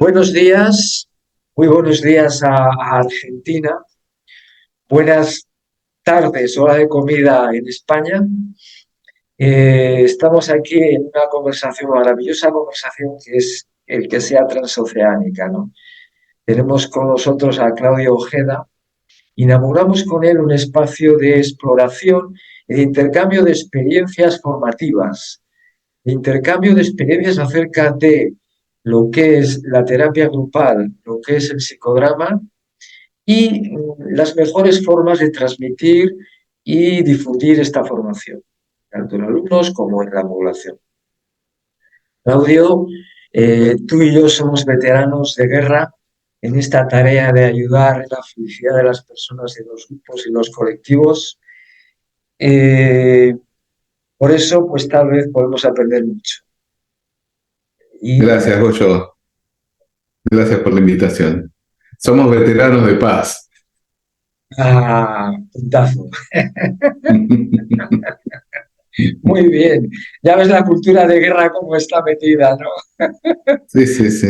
Buenos días, muy buenos días a Argentina, buenas tardes, hora de comida en España. Estamos aquí en una conversación, maravillosa conversación que es el que sea transoceánica, ¿no? Tenemos con nosotros a Claudio Ojeda. Inauguramos con él un espacio de exploración y de intercambio de experiencias formativas, de intercambio de experiencias acerca de lo que es la terapia grupal, lo que es el psicodrama y las mejores formas de transmitir y difundir esta formación, tanto en alumnos como en la población. Claudio, tú y yo somos veteranos de guerra en esta tarea de ayudar en la felicidad de las personas en los grupos y los colectivos. Eh, por eso, pues tal vez podemos aprender mucho. Y Gracias, Goyo. Gracias por la invitación. Somos veteranos de paz. puntazo. Muy bien. Ya ves la cultura de guerra cómo está metida, ¿no? Sí, sí, sí.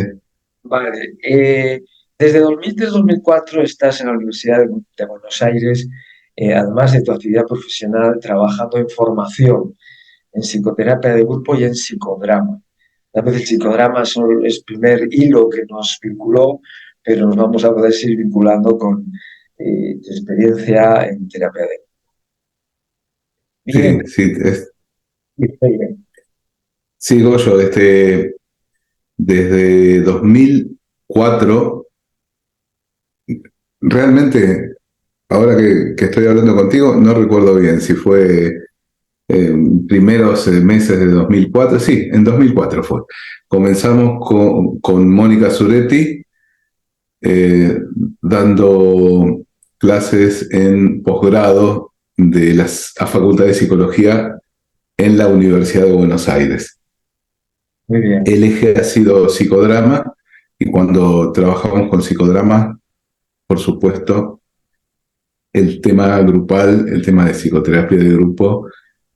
Vale. Desde 2003-2004 estás en la Universidad de Buenos Aires, además de tu actividad profesional, trabajando en formación, en psicoterapia de grupo y en psicodrama. A veces el psicodrama es el primer hilo que nos vinculó, pero nos vamos a poder seguir vinculando con tu experiencia en terapia de grupo. Bien, Sí, sí, bien. sí, Goyo, desde 2004, realmente, ahora que estoy hablando contigo, no recuerdo bien si fue primeros meses de 2004. Sí, en 2004 fue. Comenzamos con Mónica Zuretti, eh, dando clases en posgrado de la Facultad de Psicología en la Universidad de Buenos Aires. Muy bien. El eje ha sido psicodrama y cuando trabajamos con psicodrama, por supuesto, el tema grupal, el tema de psicoterapia de grupo,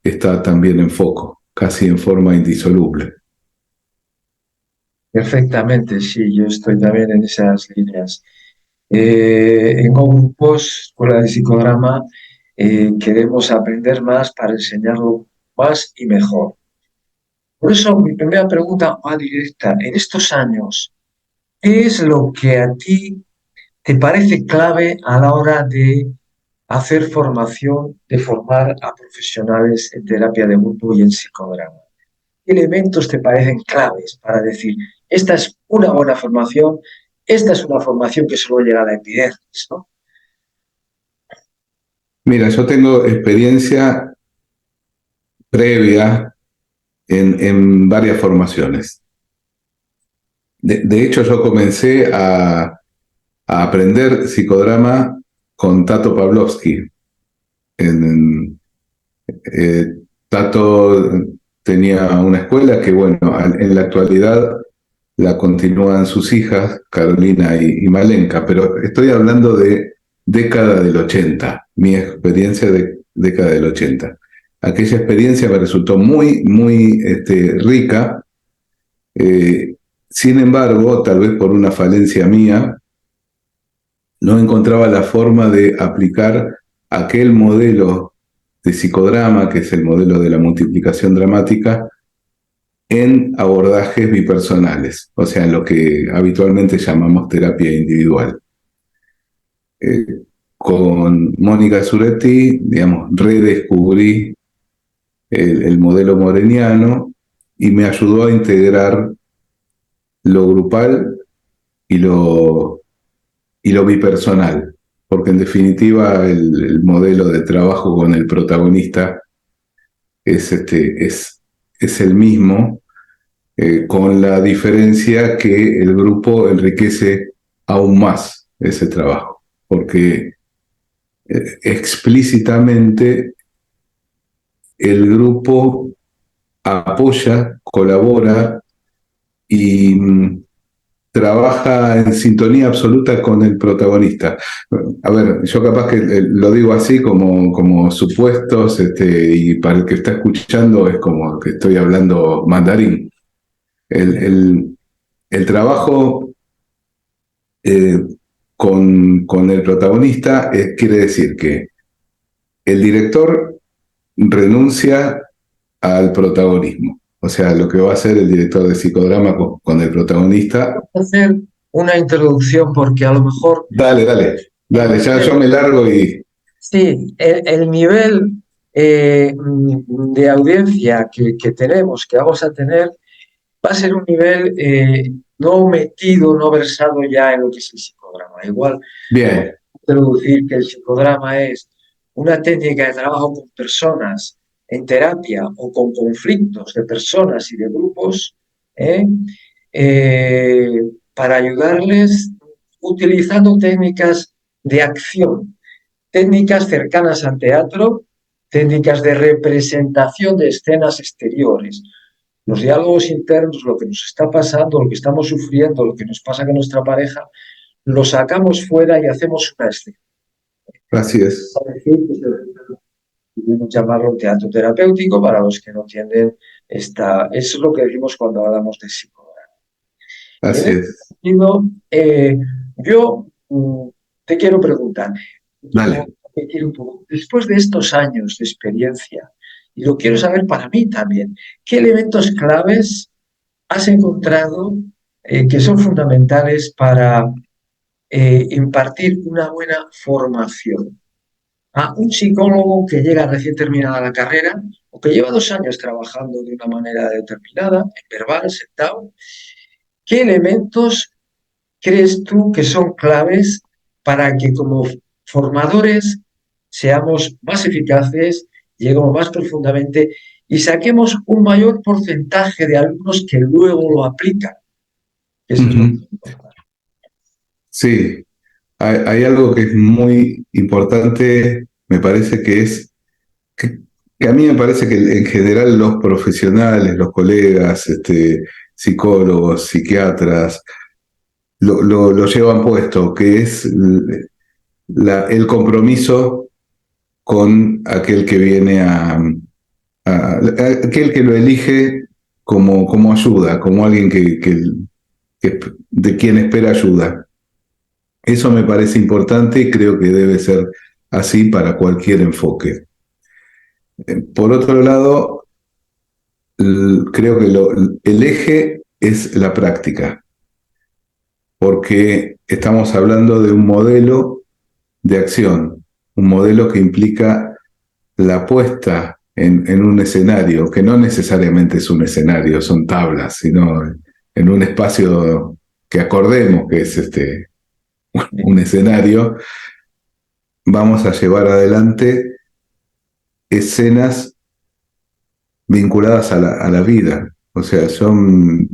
está también en foco, casi en forma indisoluble. Perfectamente, sí, yo estoy también en esas líneas. En grupos, escuela de psicodrama, queremos aprender más para enseñarlo más y mejor. Por eso mi primera pregunta va directa. En estos años, ¿qué es lo que a ti te parece clave a la hora de hacer formación, de formar a profesionales en terapia de grupo y en psicodrama? ¿Qué elementos te parecen claves para decir, esta es una buena formación, esta es una formación que solo llega a la evidencia, ¿no? Mira, yo tengo experiencia previa en varias formaciones. De hecho, yo comencé a aprender psicodrama con Tato Pavlovsky. En, Tato tenía una escuela que, bueno, en la actualidad la continúan sus hijas, Carolina y Malenka, pero estoy hablando de década del 80, mi experiencia de década del 80. Aquella experiencia me resultó muy, muy rica. eh, Sin embargo, tal vez por una falencia mía, no encontraba la forma de aplicar aquel modelo de psicodrama, que es el modelo de la multiplicación dramática, en abordajes bipersonales, o sea, en lo que habitualmente llamamos terapia individual. Eh, con Mónica Zuretti, digamos, redescubrí el modelo moreniano y me ayudó a integrar lo grupal y lo bipersonal, porque en definitiva el modelo de trabajo con el protagonista es el mismo, con la diferencia que el grupo enriquece aún más ese trabajo, porque explícitamente el grupo apoya, colabora y trabaja en sintonía absoluta con el protagonista. A ver, yo capaz que lo digo así como supuestos, y para el que está escuchando es como que estoy hablando mandarín. El, el, el trabajo eh, con el protagonista, quiere decir que el director renuncia al protagonismo. O sea, lo que va a hacer el director de psicodrama con el protagonista. Voy a hacer una introducción porque a lo mejor Dale, dale, el dale, ya yo nivel, me largo y... sí, el nivel de audiencia que tenemos, que vamos a tener, va a ser un nivel no metido, no versado ya en lo que es el psicodrama. Igual vamos Bien. a introducir que el psicodrama es una técnica de trabajo con personas en terapia o con conflictos de personas y de grupos, ¿eh? Eh, para ayudarles utilizando técnicas de acción, técnicas cercanas al teatro, técnicas de representación de escenas exteriores. Los diálogos internos, lo que nos está pasando, lo que estamos sufriendo, lo que nos pasa con nuestra pareja, lo sacamos fuera y hacemos una escena. Así es, Podemos llamarlo teatro terapéutico para los que no entienden esta. Eso es lo que decimos cuando hablamos de psicodrama. Y en así ese es. sentido, yo te quiero preguntar, Dale. después de estos años de experiencia, y lo quiero saber para mí también, ¿qué elementos claves has encontrado que son fundamentales para impartir una buena formación a un psicólogo que llega recién terminada la carrera o que lleva 2 años trabajando de una manera determinada, en verbal, sentado? ¿Qué elementos crees tú que son claves para que como formadores seamos más eficaces, lleguemos más profundamente y saquemos un mayor porcentaje de alumnos que luego lo aplican? Eso es lo que Ujú. Sí, hay algo que es muy importante, me parece que es, que, que a mí me parece que en general los profesionales, los colegas, psicólogos, psiquiatras, lo llevan puesto, que es el compromiso con aquel que viene aquel que lo elige como ayuda, como alguien de quien espera ayuda. Eso me parece importante y creo que debe ser así para cualquier enfoque. Por otro lado, creo que el eje es la práctica, porque estamos hablando de un modelo de acción, un modelo que implica la puesta en un escenario, que no necesariamente es un escenario, son tablas, sino en un espacio que acordemos que es un escenario, vamos a llevar adelante escenas vinculadas a la vida. O sea, yo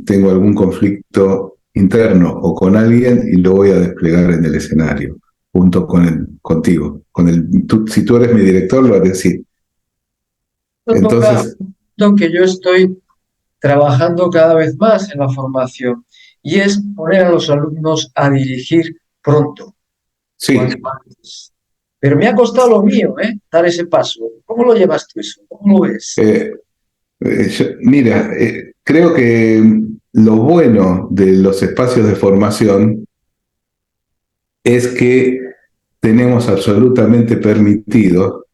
tengo algún conflicto interno o con alguien y lo voy a desplegar en el escenario, junto contigo. Si tú eres mi director, lo haré así. Esto toca Entonces, un punto que yo estoy trabajando cada vez más en la formación y es poner a los alumnos a dirigir pronto, cuanto sí, antes. Pero me ha costado lo mío, dar ese paso. ¿Cómo lo llevas tú eso? ¿Cómo lo ves? eh, mira, creo que lo bueno de los espacios de formación es que tenemos absolutamente permitido,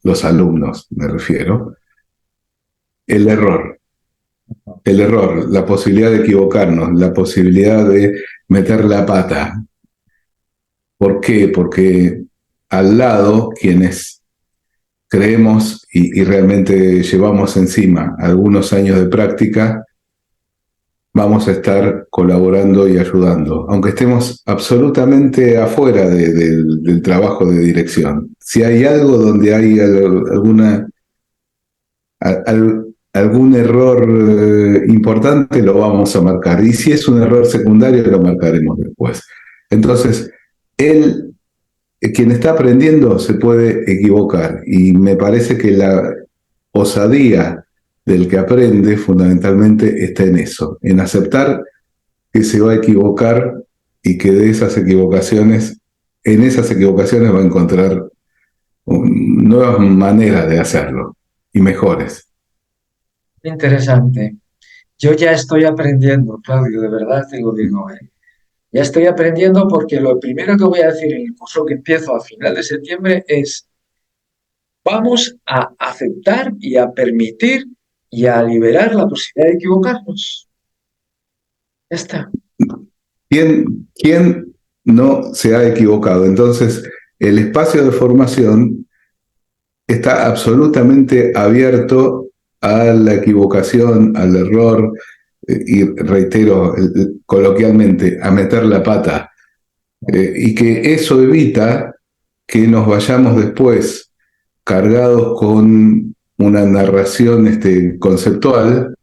los alumnos me refiero, el error. El error, la posibilidad de equivocarnos, la posibilidad de meter la pata. ¿Por qué? Porque al lado, quienes creemos y realmente llevamos encima algunos años de práctica, vamos a estar colaborando y ayudando, aunque estemos absolutamente afuera del trabajo de dirección. Si hay algo donde hay algún error importante, lo vamos a marcar. Y si es un error secundario, lo marcaremos después. Entonces, quien está aprendiendo se puede equivocar y me parece que la osadía del que aprende fundamentalmente está en eso, en aceptar que se va a equivocar y que en esas equivocaciones va a encontrar nuevas maneras de hacerlo y mejores. Interesante. Yo ya estoy aprendiendo, Claudio, de verdad te lo digo. Ya estoy aprendiendo porque lo primero que voy a decir en el curso que empiezo a final de septiembre es: vamos a aceptar y a permitir y a liberar la posibilidad de equivocarnos. Ya está. ¿Quién no se ha equivocado? Entonces, el espacio de formación está absolutamente abierto a la equivocación, al error, y reitero coloquialmente, a meter la pata. Y que eso evita que nos vayamos después cargados con una narración conceptual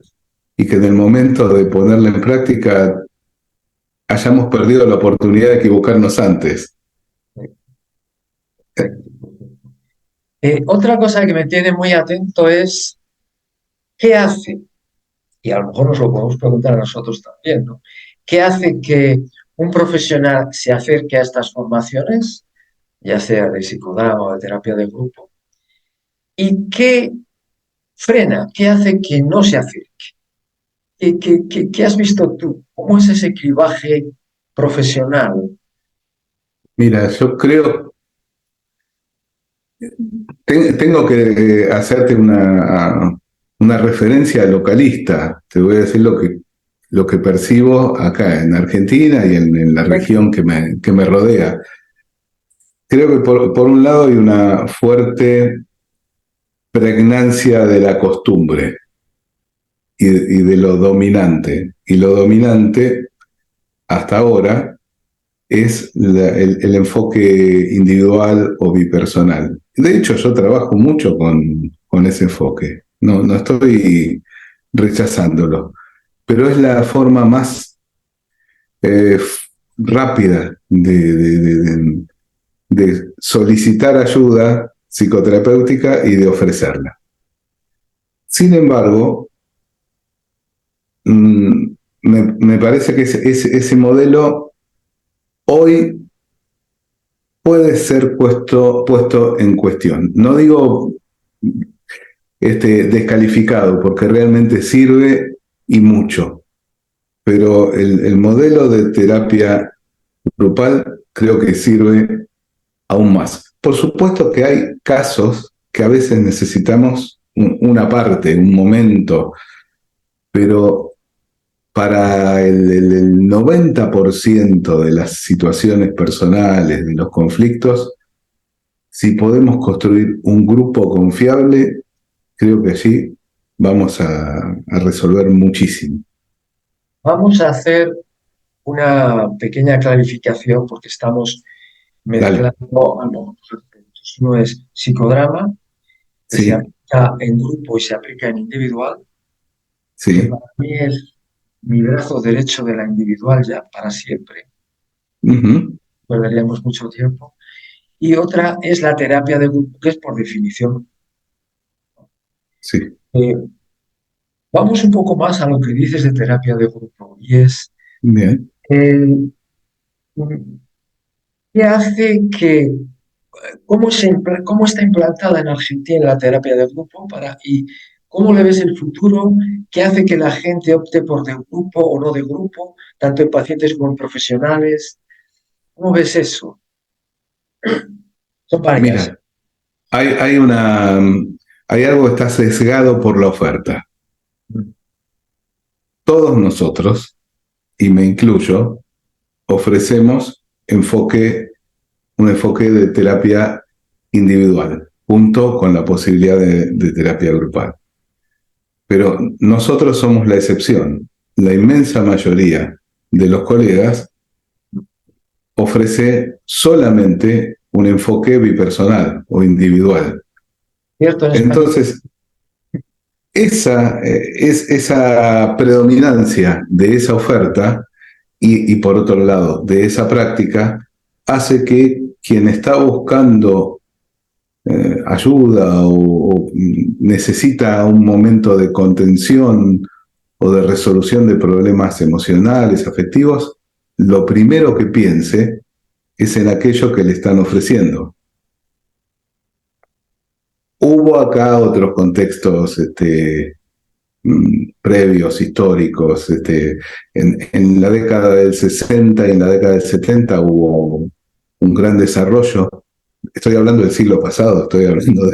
y que en el momento de ponerla en práctica hayamos perdido la oportunidad de equivocarnos antes. Otra cosa que me tiene muy atento es qué hace, y a lo mejor nos lo podemos preguntar a nosotros también, ¿no? ¿Qué hace que un profesional se acerque a estas formaciones, ya sea de psicodrama o de terapia de grupo? ¿Y qué frena? ¿Qué hace que no se acerque? ¿Qué has visto tú? ¿Cómo es ese clivaje profesional? Mira, yo creo, tengo que hacerte una referencia localista. Te voy a decir lo que percibo acá en Argentina y en la región que me rodea. Creo que por un lado hay una fuerte pregnancia de la costumbre y de lo dominante. Y lo dominante hasta ahora es el enfoque individual o bipersonal. De hecho, yo trabajo mucho con ese enfoque. No estoy rechazándolo, pero es la forma más eh, rápida de solicitar ayuda psicoterapéutica y de ofrecerla. Sin embargo, me parece que ese modelo hoy puede ser puesto en cuestión. No digo descalificado, porque realmente sirve y mucho, pero el modelo de terapia grupal creo que sirve aún más. Por supuesto que hay casos que a veces necesitamos una parte, un momento, pero para el 90% de las situaciones personales, de los conflictos, si podemos construir un grupo confiable, creo que allí vamos a resolver muchísimo. Vamos a hacer una pequeña clarificación porque estamos Dale, mezclando ambos conceptos. Uno es psicodrama, que se sí, aplica en grupo y se aplica en individual, que sí. para mí es mi brazo derecho de la individual ya para siempre. Ujú, Perderíamos mucho tiempo. Y otra es la terapia de grupo, que es por definición. sí, Eh, Vamos un poco más a lo que dices de terapia de grupo, y es bien. eh, qué hace que, cómo está implantada en Argentina la terapia de grupo y cómo le ves el futuro, qué hace que la gente opte por de grupo o no de grupo, tanto en pacientes como en profesionales. ¿Cómo ves eso? Son varias. Mira, hay hay algo que está sesgado por la oferta. Todos nosotros, y me incluyo, ofrecemos un enfoque de terapia individual, junto con la posibilidad de terapia grupal. Pero nosotros somos la excepción. La inmensa mayoría de los colegas ofrece solamente un enfoque bipersonal o individual. ¿Cierto en España? Entonces, esa predominancia de esa oferta y por otro lado de esa práctica hace que quien está buscando ayuda o necesita un momento de contención o de resolución de problemas emocionales, afectivos, lo primero que piense es en aquello que le están ofreciendo. Hubo acá otros contextos, previos, históricos. En la década del 60 y en la década del 70 hubo un gran desarrollo. Estoy hablando del siglo pasado, estoy hablando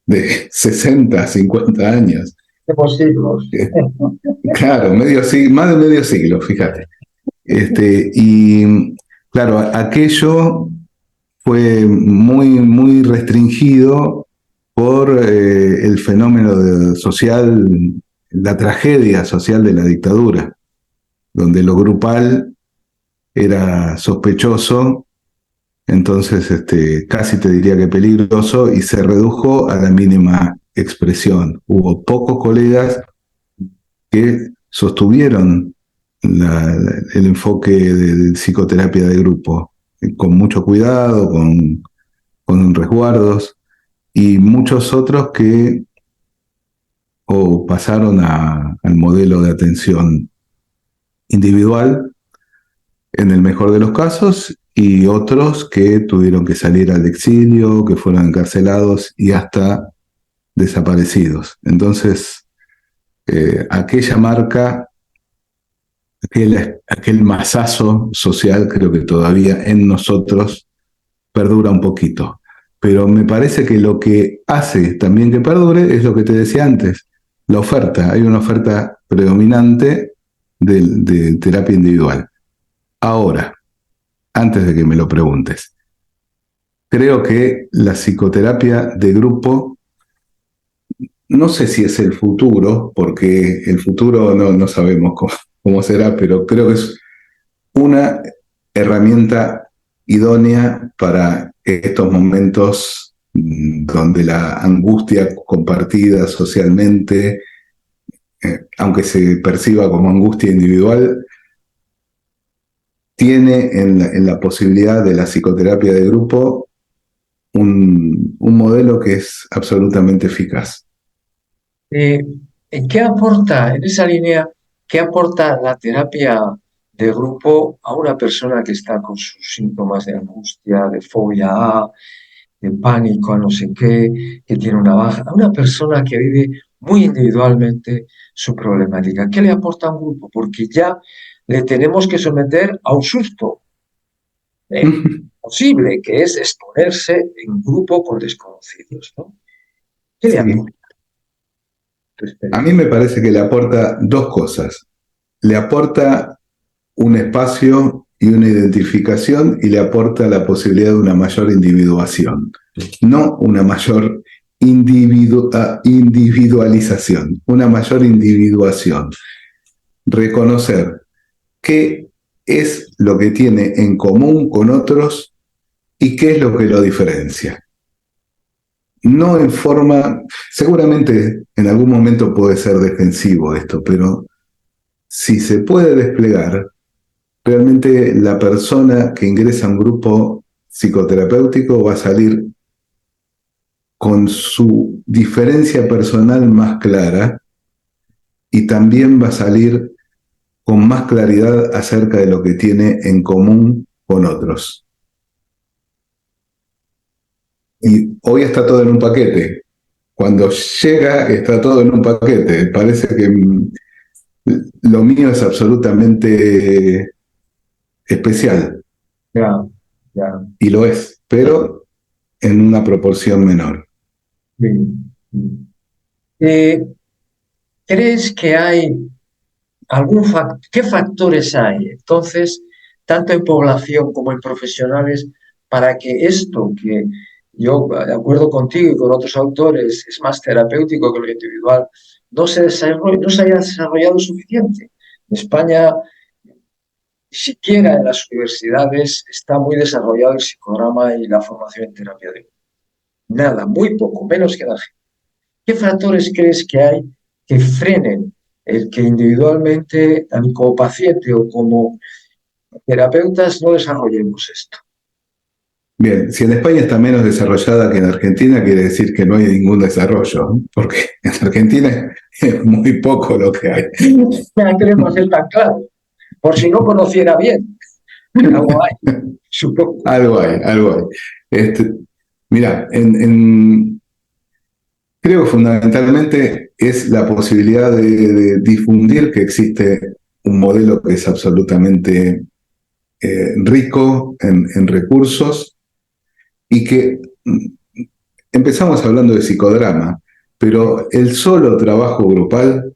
de 60, 50 años. Tenemos siglos. Claro, más de medio siglo, fíjate. Y claro, aquello fue muy restringido por el fenómeno social, la tragedia social de la dictadura, donde lo grupal era sospechoso, entonces casi te diría que peligroso, y se redujo a la mínima expresión. Hubo pocos colegas que sostuvieron el enfoque de psicoterapia de grupo, con mucho cuidado, con resguardos, y muchos otros que o pasaron al modelo de atención individual, en el mejor de los casos, y otros que tuvieron que salir al exilio, que fueron encarcelados y hasta desaparecidos. Entonces, aquella marca, aquel masazo social, creo que todavía en nosotros perdura un poquito. Pero me parece que lo que hace también que perdure es lo que te decía antes, la oferta. Hay una oferta predominante de terapia individual. Ahora, antes de que me lo preguntes, creo que la psicoterapia de grupo, no sé si es el futuro, porque el futuro no sabemos cómo será, pero creo que es una herramienta idónea para estos momentos donde la angustia compartida socialmente, aunque se perciba como angustia individual, tiene en la posibilidad de la psicoterapia de grupo un modelo que es absolutamente eficaz. Eh, ¿Qué aporta en esa línea, qué aporta la terapia de grupo a una persona que está con sus síntomas de angustia, de fobia A, de pánico a no sé qué, que tiene una baja, a una persona que vive muy individualmente su problemática? ¿Qué le aporta a un grupo? Porque ya le tenemos que someter a un susto posible, que es exponerse en grupo con desconocidos, ¿no? ¿Qué le Sí, aporta tu a mí experiencia? me parece que le aporta dos cosas. Le aporta un espacio y una identificación, y le aporta la posibilidad de una mayor individuación, no una mayor individualización, una mayor individuación. Reconocer qué es lo que tiene en común con otros y qué es lo que lo diferencia. No en forma, seguramente en algún momento puede ser defensivo esto, pero si se puede desplegar, realmente la persona que ingresa a un grupo psicoterapéutico va a salir con su diferencia personal más clara, y también va a salir con más claridad acerca de lo que tiene en común con otros. Y hoy está todo en un paquete. Cuando llega está todo en un paquete. Parece que lo mío es absolutamente especial, Ya, ya. y lo es, pero en una proporción menor. Bien, bien. Eh, ¿Crees que hay qué factores hay entonces, tanto en población como en profesionales, para que esto, que yo, de acuerdo contigo y con otros autores, es más terapéutico que lo individual, no se haya desarrollado suficiente? En España, ni siquiera en las universidades está muy desarrollado el psicodrama y la formación en terapia de grupo. Nada, muy poco, menos que en Argentina. ¿Qué factores crees que hay que frenen el que individualmente, también como paciente o como terapeutas, no desarrollemos esto? Bien, si en España está menos desarrollada que en Argentina, quiere decir que no hay ningún desarrollo, ¿no? Porque en Argentina es muy poco lo que hay. Ya queremos ser tan claro, por si no conociera bien. Algo hay, supongo. Algo hay, algo hay. Mira, creo que fundamentalmente es la posibilidad de difundir que existe un modelo que es absolutamente rico en recursos y que empezamos hablando de psicodrama, pero el solo trabajo grupal,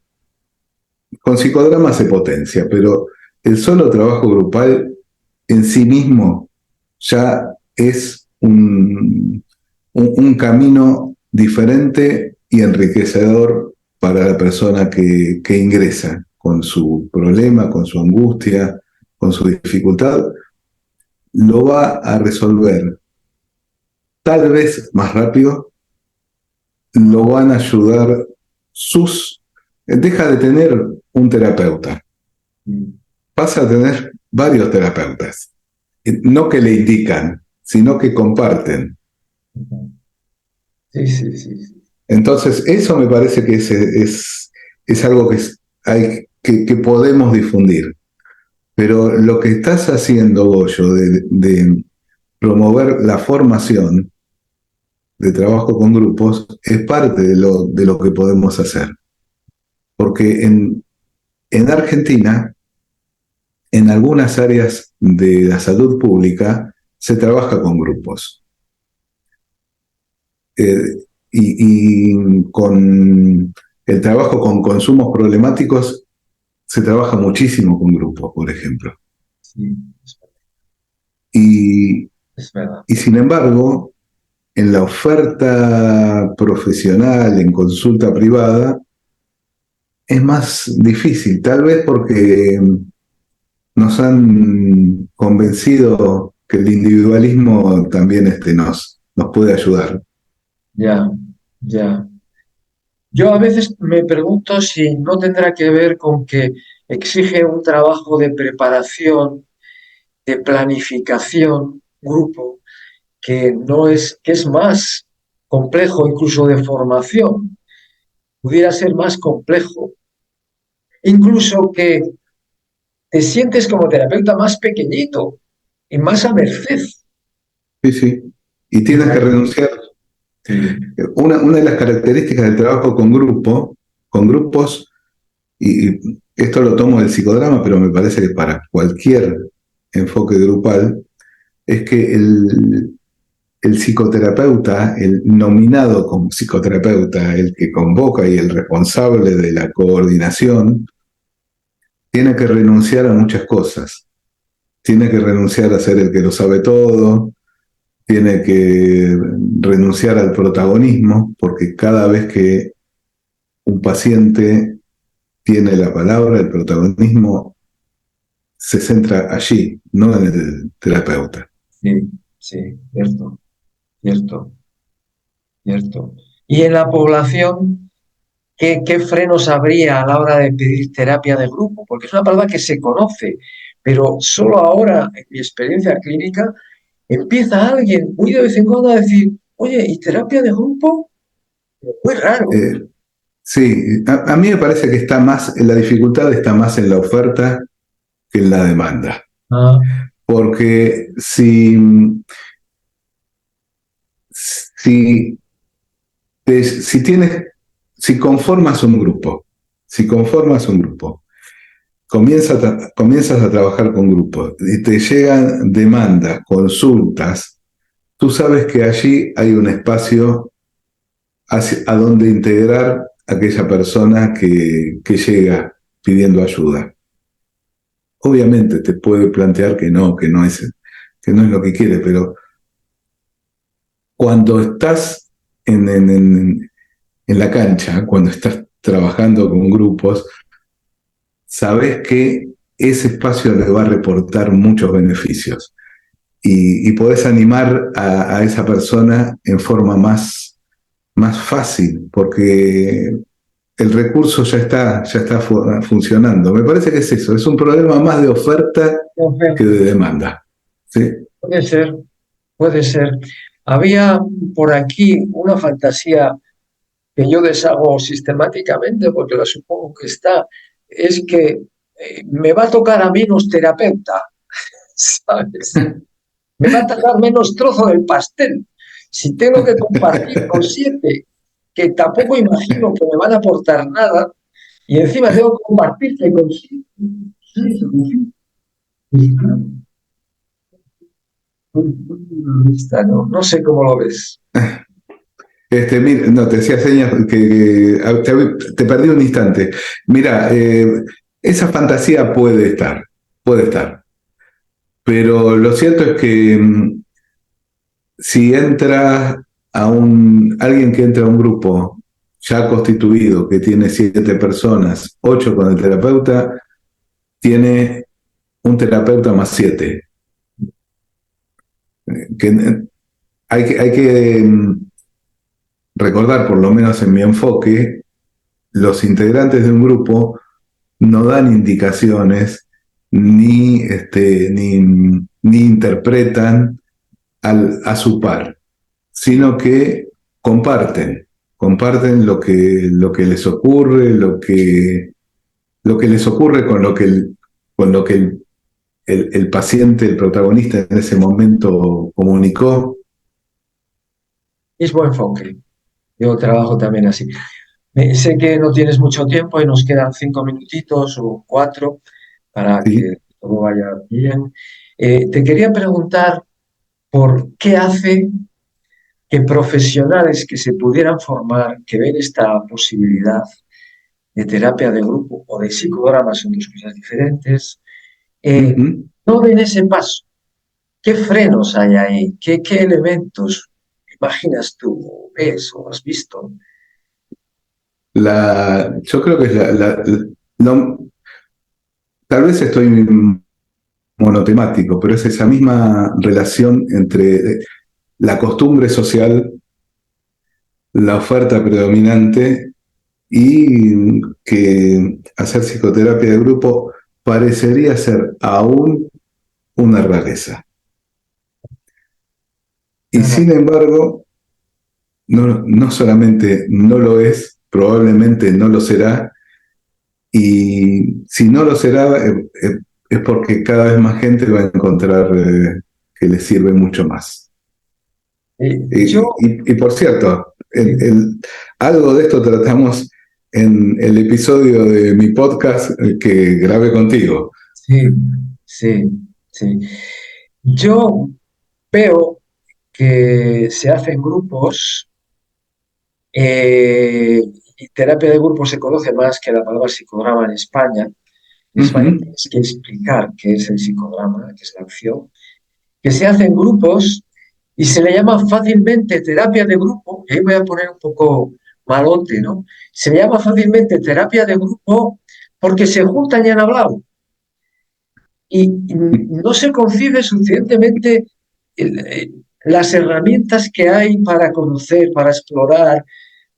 con psicodrama se potencia, pero el solo trabajo grupal en sí mismo ya es un camino diferente y enriquecedor para la persona que ingresa con su problema, con su angustia, con su dificultad, lo va a resolver tal vez más rápido, lo van a ayudar deja de tener un terapeuta, pasa a tener varios terapeutas, no que le indican, sino que comparten. Sí, sí, sí, sí. Entonces, eso me parece que es algo que podemos difundir. Pero lo que estás haciendo, Goyo, de promover la formación de trabajo con grupos, es parte de lo que podemos hacer. Porque en Argentina, en algunas áreas de la salud pública, se trabaja con grupos. Eh, y con el trabajo con consumos problemáticos se trabaja muchísimo con grupos, por ejemplo. Sí, Y, es verdad. y sin embargo, en la oferta profesional, en consulta privada, es más difícil, tal vez porque nos han convencido que el individualismo también nos puede ayudar. Ya, ya. Yo a veces me pregunto si no tendrá que ver con que exige un trabajo de preparación, de planificación, grupo, que no es, que es más complejo, incluso de formación, pudiera ser más complejo, incluso que te sientes como terapeuta más pequeñito y más a merced. Sí, sí. Y tienes que ¿No? renunciar. Sí, Una de las características del trabajo con grupos, y esto lo tomo del psicodrama, pero me parece que para cualquier enfoque grupal, es que el psicoterapeuta, el nominado como psicoterapeuta, el que convoca y el responsable de la coordinación, tiene que renunciar a muchas cosas. Tiene que renunciar a ser el que lo sabe todo, tiene que renunciar al protagonismo, porque cada vez que un paciente tiene la palabra, el protagonismo se centra allí, no en el terapeuta. sí, sí, cierto, cierto, cierto. Y en la población, ¿qué frenos habría a la hora de pedir terapia de grupo? Porque es una palabra que se conoce, pero solo ahora, en mi experiencia clínica, empieza alguien muy de vez en cuando a decir, oye, ¿y terapia de grupo? Muy raro. Eh, sí, a mí me parece que la dificultad está más en la oferta que en la demanda. Ah, Porque si, si tienes, si conformas un grupo, si conformas un grupo, comienzas a trabajar con grupos y te llegan demandas, consultas, tú sabes que allí hay un espacio a donde integrar a aquella persona que llega pidiendo ayuda. Obviamente te puede plantear que no es lo que quiere, pero cuando estás en la cancha, cuando estás trabajando con grupos, sabes que ese espacio le va a reportar muchos beneficios y podés animar a esa persona en forma más fácil, porque el recurso ya está funcionando. Me parece que es eso, es un problema más de oferta que de demanda. ¿Sí? puede ser, puede ser. Había por aquí una fantasía que yo deshago sistemáticamente porque la supongo que está, es que me va a tocar a menos terapeuta, ¿sabes? Me va a tocar menos trozo del pastel. Si tengo que compartir con 7 que tampoco imagino que me van a aportar nada, y encima tengo que compartirte con no, no sé cómo lo ves. Mira, no, te decía señas te perdí un instante. Mira, esa fantasía puede estar, pero lo cierto es que si entra alguien que entra a un grupo ya constituido, que tiene 7 personas, 8 con el terapeuta, tiene un terapeuta más 7. Que hay que recordar, por lo menos en mi enfoque, los integrantes de un grupo no dan indicaciones ni interpretan a su par, sino que comparten lo que les ocurre, lo que les ocurre con lo que el paciente, el protagonista en ese momento comunicó. Mismo enfoque. Yo trabajo también así. Sé que no tienes mucho tiempo y nos quedan 5 minutitos o 4 para ¿Sí? que todo vaya bien. Te quería preguntar por qué hace que profesionales que se pudieran formar, que ven esta posibilidad de terapia de grupo o de psicodrama, son dos cosas diferentes, Ujú. no den ese paso. ¿Qué frenos hay ahí? ¿Qué elementos imaginas tú, ves o has visto? Yo creo que es no, tal vez estoy monotemático, pero es esa misma relación entre la costumbre social, la oferta predominante y que hacer psicoterapia de grupo parecería ser aún una rareza. Y Ajá. sin embargo, no solamente no lo es, probablemente no lo será, y si no lo será, es porque cada vez más gente va a encontrar que le sirve mucho más. Yo, Y por cierto, sí, algo de esto tratamos en el episodio de mi podcast que grabé contigo. sí, sí, sí. Yo veo que se hacen grupos, y terapia de grupo se conoce más que la palabra psicodrama en España. En España Ujú. tienes que explicar qué es el psicodrama, qué es la acción, que se hacen grupos y se le llama fácilmente terapia de grupo, y ahí voy a poner un poco malote, ¿no? Se le llama fácilmente terapia de grupo porque se juntan y han hablado. Y no se concibe suficientemente las herramientas que hay para conocer, para explorar,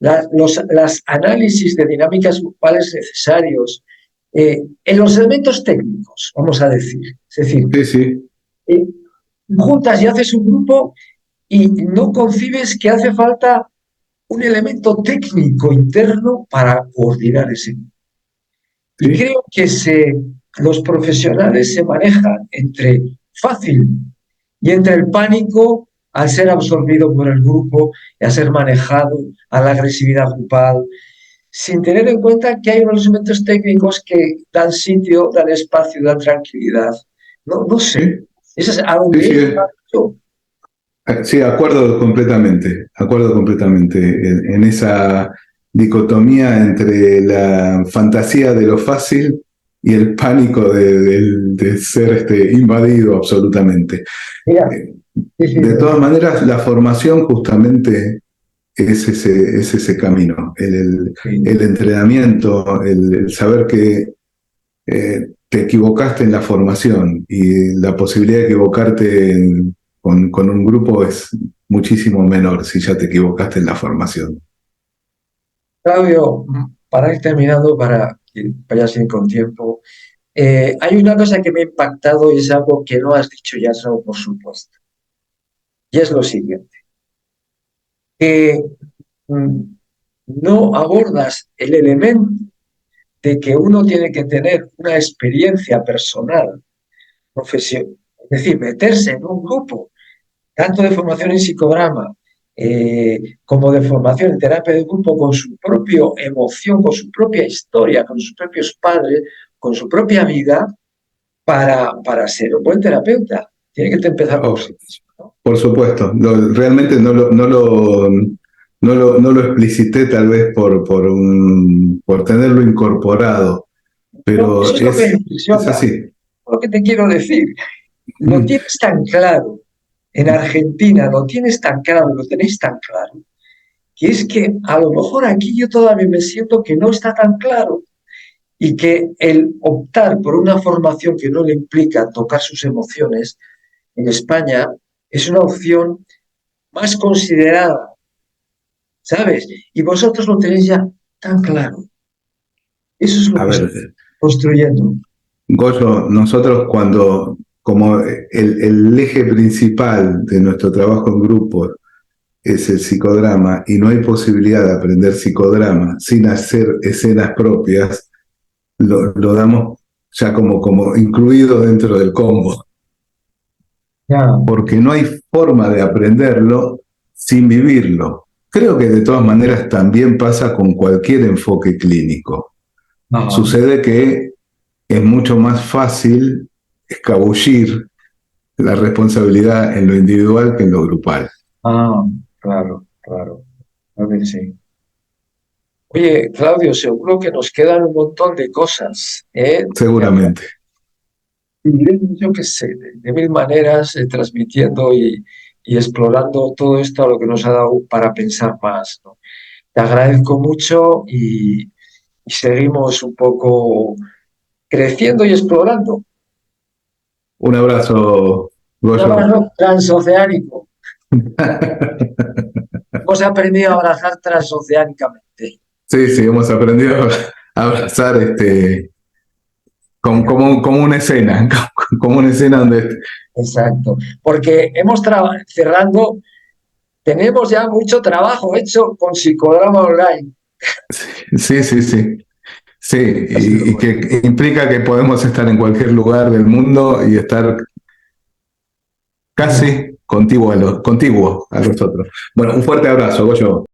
las análisis de dinámicas grupales necesarios, en los elementos técnicos, vamos a decir. Es decir, Sí, sí, eh, juntas y haces un grupo y no concibes que hace falta un elemento técnico interno para coordinar ese grupo. Y sí. creo que los profesionales se manejan entre fácil y entre el pánico al ser absorbido por el grupo y a ser manejado a la agresividad grupal, sin tener en cuenta que hay unos elementos técnicos que dan sitio, dan espacio, dan tranquilidad. No, no sé. Sí, Eso es a sí, donde he sí, llegado yo. sí, acuerdo completamente en esa dicotomía entre la fantasía de lo fácil y el pánico de ser invadido absolutamente. Mira, Eh, sí, sí, de todas maneras, la formación justamente es ese camino, sí. el entrenamiento, el saber que te equivocaste en la formación y la posibilidad de equivocarte con un grupo es muchísimo menor si ya te equivocaste en la formación. Claudio, para ir terminando, para que vayas bien con tiempo, hay una cosa que me ha impactado y es algo que no has dicho ya, es algo por supuesto. Y es lo siguiente, que mm, no abordas el elemento de que uno tiene que tener una experiencia personal, profesional, es decir, meterse en un grupo, tanto de formación en psicodrama como de formación en terapia de grupo, con su propia emoción, con su propia historia, con sus propios padres, con su propia vida, para ser un buen terapeuta. Tiene que empezar por Oh, sí mismo, ¿no? por supuesto, realmente no lo explicité tal vez por tenerlo incorporado, No, eso pero es lo que me es impresiona, así. lo que te quiero decir. Lo tienes tan claro, en Argentina lo tienes tan claro, lo tenéis tan claro, que es que a lo mejor aquí yo todavía me siento que no está tan claro y que el optar por una formación que no le implica tocar sus emociones en España es una opción más considerada, ¿sabes? Y vosotros lo tenéis ya tan claro. Eso es lo A que ver, estoy construyendo. Goyo, nosotros como el eje principal de nuestro trabajo en grupo es el psicodrama y no hay posibilidad de aprender psicodrama sin hacer escenas propias, lo damos ya como incluido dentro del combo, Ya, porque no hay forma de aprenderlo sin vivirlo. Creo que de todas maneras también pasa con cualquier enfoque clínico. ajá. Sucede que es mucho más fácil escabullir la responsabilidad en lo individual que en lo grupal, Ah, claro, claro. A ver, sí. Oye, Claudio, seguro que nos quedan un montón de cosas, ¿eh? seguramente. Iremos, yo qué sé, de mil maneras, transmitiendo y explorando todo esto a lo que nos ha dado para pensar más, ¿no? Te agradezco mucho y seguimos un poco creciendo y explorando. Un abrazo, Un Goyo. abrazo transoceánico. Hemos aprendido a abrazar transoceánicamente. Sí, sí, hemos aprendido a abrazar Venga, como una escena, como una escena donde... exacto. Porque cerrando, tenemos ya mucho trabajo hecho con psicodrama online. Sí, sí, sí. Sí, Ha sido y bueno. que implica que podemos estar en cualquier lugar del mundo y estar Venga. casi contiguo a los otros. Bueno, un fuerte abrazo, Goyo.